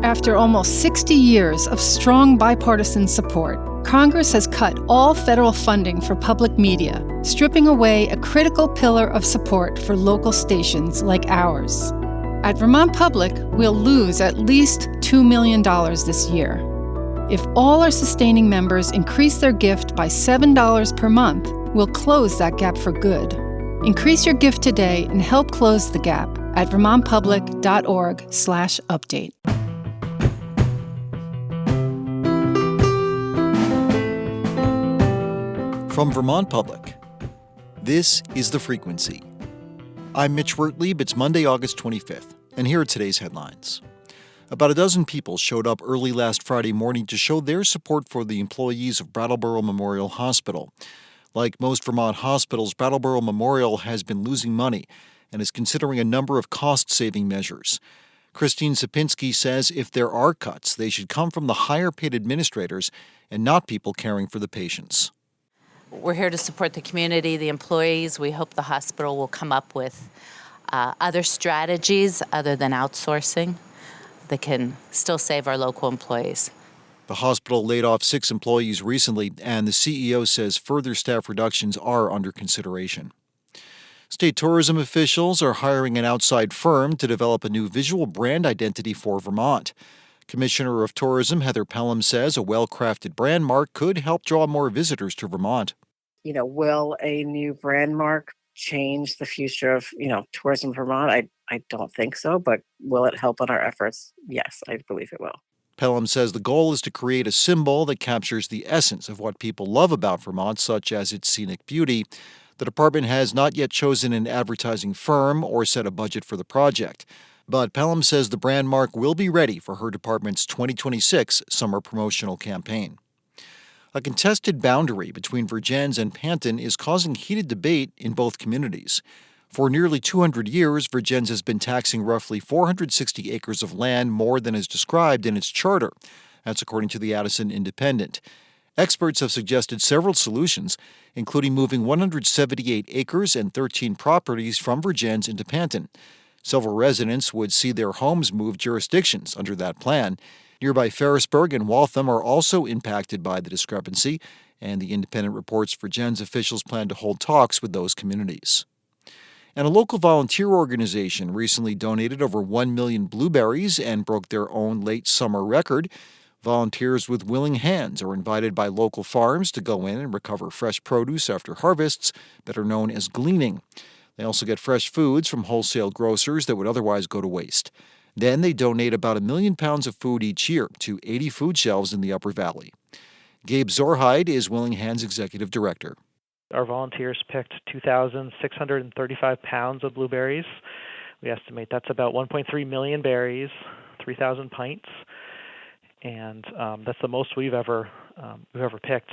After almost 60 years of strong bipartisan support, Congress has cut all federal funding for public media, stripping away a critical pillar of support for local stations like ours. At Vermont Public, we'll lose at least $2 million this year. If all our sustaining members increase their gift by $7 per month, we'll close that gap for good. Increase your gift today and help close the gap at vermontpublic.org/update. From Vermont Public, this is The Frequency. I'm Mitch Wertlieb. It's Monday, August 25th, and here are today's headlines. About a dozen people showed up early last Friday morning to show their support for the employees of Brattleboro Memorial Hospital. Like most Vermont hospitals, Brattleboro Memorial has been losing money and is considering a number of cost-saving measures. Christine Sapinski says if there are cuts, they should come from the higher-paid administrators and not people caring for the patients. We're here to support the community, the employees. We hope the hospital will come up with other strategies other than outsourcing that can still save our local employees. The hospital laid off 6 employees recently, and the CEO says further staff reductions are under consideration. State tourism officials are hiring an outside firm to develop a new visual brand identity for Vermont. Commissioner of Tourism Heather Pelham says a well-crafted brand mark could help draw more visitors to Vermont. Will a new brand mark change the future of, tourism in Vermont? I don't think so, but will it help in our efforts? Yes, I believe it will. Pelham says the goal is to create a symbol that captures the essence of what people love about Vermont, such as its scenic beauty. The department has not yet chosen an advertising firm or set a budget for the project. But Pelham says the brand mark will be ready for her department's 2026 summer promotional campaign. A contested boundary between Vergennes and Panton is causing heated debate in both communities. For nearly 200 years, Vergennes has been taxing roughly 460 acres of land more than is described in its charter. That's according to the Addison Independent. Experts have suggested several solutions, including moving 178 acres and 13 properties from Vergennes into Panton. Several residents would see their homes move jurisdictions under that plan. Nearby Ferrisburg and Waltham are also impacted by the discrepancy, and the Independent reports Vergennes officials plan to hold talks with those communities. And a local volunteer organization recently donated over 1 million blueberries and broke their own late summer record. Volunteers with willing hands are invited by local farms to go in and recover fresh produce after harvests that are known as gleaning. They also get fresh foods from wholesale grocers that would otherwise go to waste. Then they donate about 1 million pounds of food each year to 80 food shelves in the Upper Valley. Gabe Zorhide is Willing Hands Executive Director. Our volunteers picked 2,635 pounds of blueberries. We estimate that's about 1.3 million berries, 3,000 pints, and that's the most we've ever picked.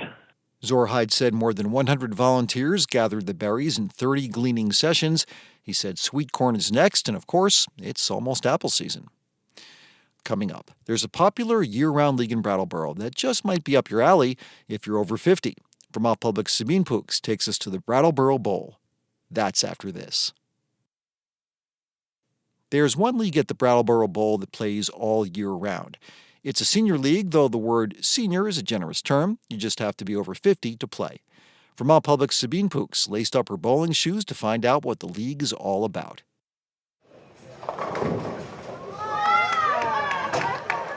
Zorhide said more than 100 volunteers gathered the berries in 30 gleaning sessions. He said sweet corn is next, and of course, it's almost apple season. Coming up, there's a popular year-round league in Brattleboro that just might be up your alley if you're over 50. Vermont Public's Sabine Pooks takes us to the Brattleboro Bowl. That's after this. There's one league at the Brattleboro Bowl that plays all year round. It's a senior league, though the word senior is a generous term. You just have to be over 50 to play. Vermont Public's Sabine Pooks laced up her bowling shoes to find out what the league is all about.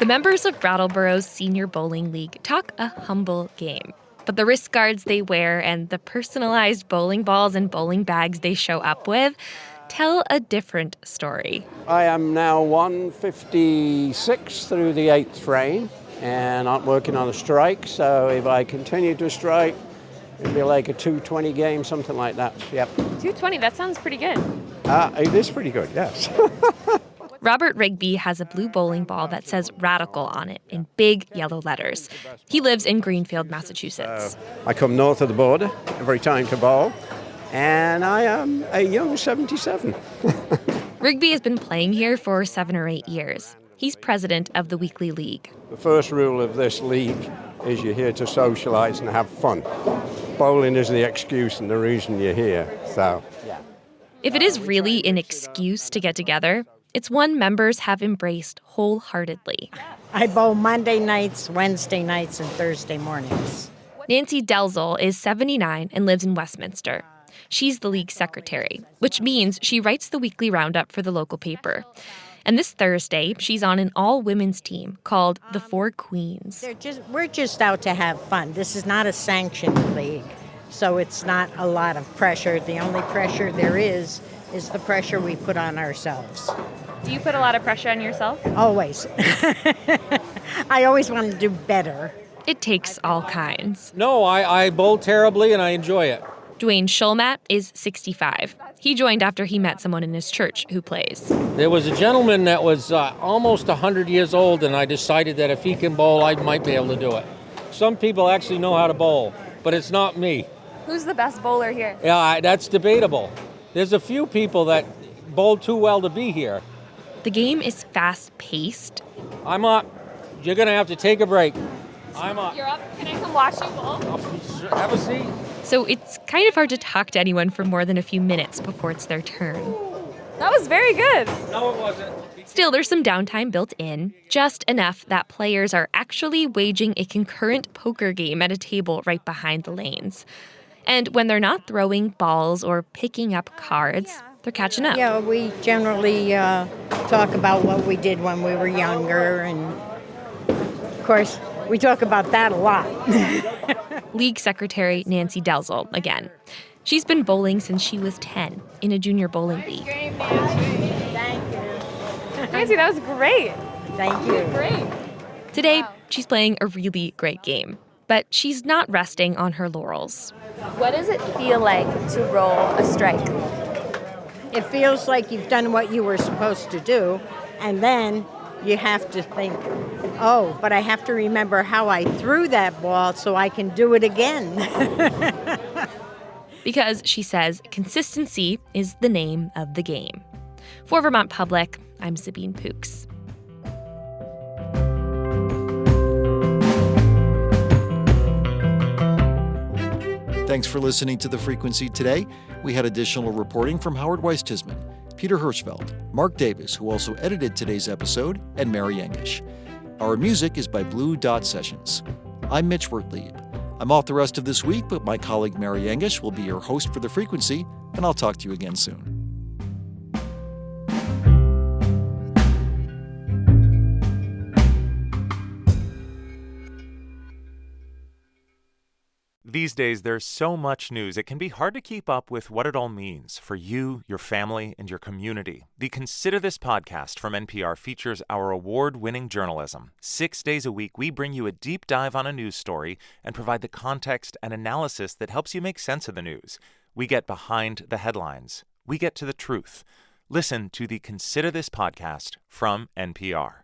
The members of Brattleboro's Senior Bowling League talk a humble game. But the wrist guards they wear and the personalized bowling balls and bowling bags they show up with tell a different story. I am now 156 through the 8th frame, and I'm working on a strike, so if I continue to strike, it'll be like a 220 game, something like that. Yep. 220, that sounds pretty good. It is pretty good, yes. Robert Rigby has a blue bowling ball that says Radical on it in big yellow letters. He lives in Greenfield, Massachusetts. I come north of the border every time to bowl, and I am a young 77. Rigby has been playing here for 7 or 8 years. He's president of the weekly league. The first rule of this league is you're here to socialize and have fun. Bowling is the excuse and the reason you're here, so yeah. If it is really an excuse to get together, It's one members have embraced wholeheartedly. I bowl Monday nights, Wednesday nights, and Thursday mornings. Nancy Delzel is 79 and lives in Westminster. She's the league secretary, which means she writes the weekly roundup for the local paper. And this Thursday, she's on an all-women's team called the Four Queens. We're just out to have fun. This is not a sanctioned league, so it's not a lot of pressure. The only pressure there is the pressure we put on ourselves. Do you put a lot of pressure on yourself? Always. I always want to do better. It takes all kinds. No, I bowl terribly and I enjoy it. Dwayne Shulmat is 65. He joined after he met someone in his church who plays. There was a gentleman that was almost 100 years old, and I decided that if he can bowl, I might be able to do it. Some people actually know how to bowl, but it's not me. Who's the best bowler here? Yeah, that's debatable. There's a few people that bowl too well to be here. The game is fast-paced. I'm up. You're going to have to take a break. I'm up. You're up? Can I come watch you bowl? Have a seat. So it's kind of hard to talk to anyone for more than a few minutes before it's their turn. That was very good. No, it wasn't. Still, there's some downtime built in, just enough that players are actually waging a concurrent poker game at a table right behind the lanes. And when they're not throwing balls or picking up cards, they're catching up. Yeah, we generally talk about what we did when we were younger, and of course, we talk about that a lot. League Secretary Nancy Delzel again. She's been bowling since she was 10 in a junior bowling league. Thank you. Nancy, that was great. Thank you. Great. Today, she's playing a really great game, but she's not resting on her laurels. What does it feel like to roll a strike? It feels like you've done what you were supposed to do, and then you have to think, oh, but I have to remember how I threw that ball so I can do it again. Because, she says, consistency is the name of the game. For Vermont Public, I'm Sabine Pooks. Thanks for listening to The Frequency today. We had additional reporting from Howard Weiss-Tisman, Peter Hirschfeld, Mark Davis, who also edited today's episode, and Mary Engish. Our music is by Blue Dot Sessions. I'm Mitch Wertlieb. I'm off the rest of this week, but my colleague Mary Engish will be your host for The Frequency, and I'll talk to you again soon. These days, there's so much news, it can be hard to keep up with what it all means for you, your family, and your community. The Consider This podcast from NPR features our award-winning journalism. 6 days a week, we bring you a deep dive on a news story and provide the context and analysis that helps you make sense of the news. We get behind the headlines. We get to the truth. Listen to the Consider This podcast from NPR.